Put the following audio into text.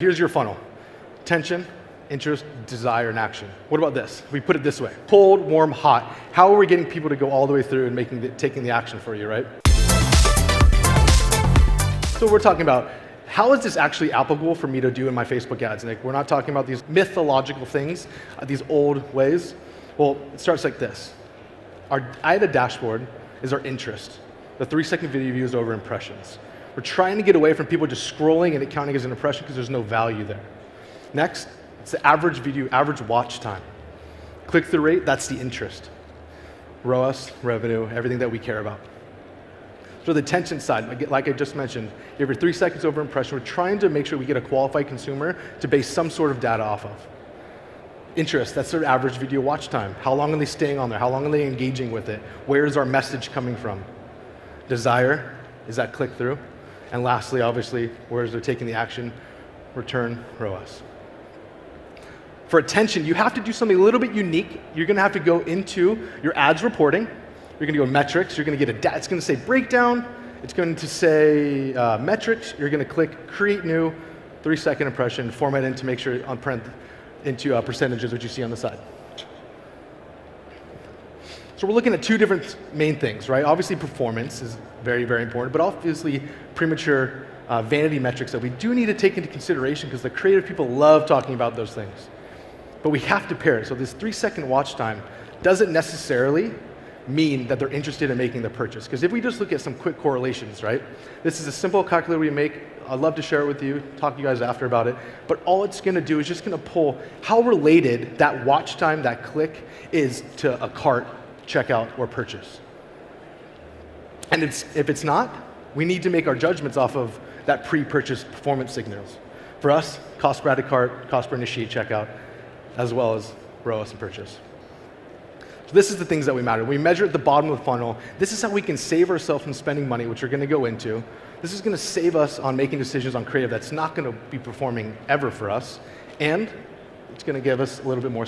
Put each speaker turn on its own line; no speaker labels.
Here's your funnel. Attention, interest, desire, and action. What about this? We put it this way. Cold, warm, hot. How are we getting people to go all the way through and taking the action for you, right? So we're talking about, how is this actually applicable for me to do in my Facebook ads, Nick? We're not talking about these mythological things, these old ways. Well, it starts like this. Our AIDA dashboard is our interest. The 3-second video views over impressions. We're trying to get away from people just scrolling and it counting as an impression because there's no value there. Next, it's the average video, average watch time. Click-through rate, that's the interest. ROAS, revenue, everything that we care about. So the attention side, like I just mentioned, you have your 3 seconds over impression. We're trying to make sure we get a qualified consumer to base some sort of data off of. Interest, that's their average video watch time. How long are they staying on there? How long are they engaging with it? Where is our message coming from? Desire, is that click-through? And lastly, obviously, where is they're taking the action? Return ROAS. For attention, you have to do something a little bit unique. You're going to have to go into your ads reporting. You're going to go metrics. You're going to get it's going to say breakdown. It's going to say metrics. You're going to click create new, 3-second impression, format in to make sure into percentages, which you see on the side. So we're looking at two different main things, right? Obviously, performance is very, very important, but obviously premature vanity metrics that we do need to take into consideration because the creative people love talking about those things. But we have to pair it. So this 3-second watch time doesn't necessarily mean that they're interested in making the purchase. Because if we just look at some quick correlations, right? This is a simple calculator we make. I'd love to share it with you, talk to you guys after about it. But all it's going to do is just going to pull how related that watch time, that click, is to a cart, checkout, or purchase. And if it's not, we need to make our judgments off of that pre-purchase performance signals. For us, cost per added cart, cost per initiate checkout, as well as ROAS and purchase. So this is the things that we matter. We measure at the bottom of the funnel. This is how we can save ourselves from spending money, which we're going to go into. This is going to save us on making decisions on creative that's not going to be performing ever for us. And it's going to give us a little bit more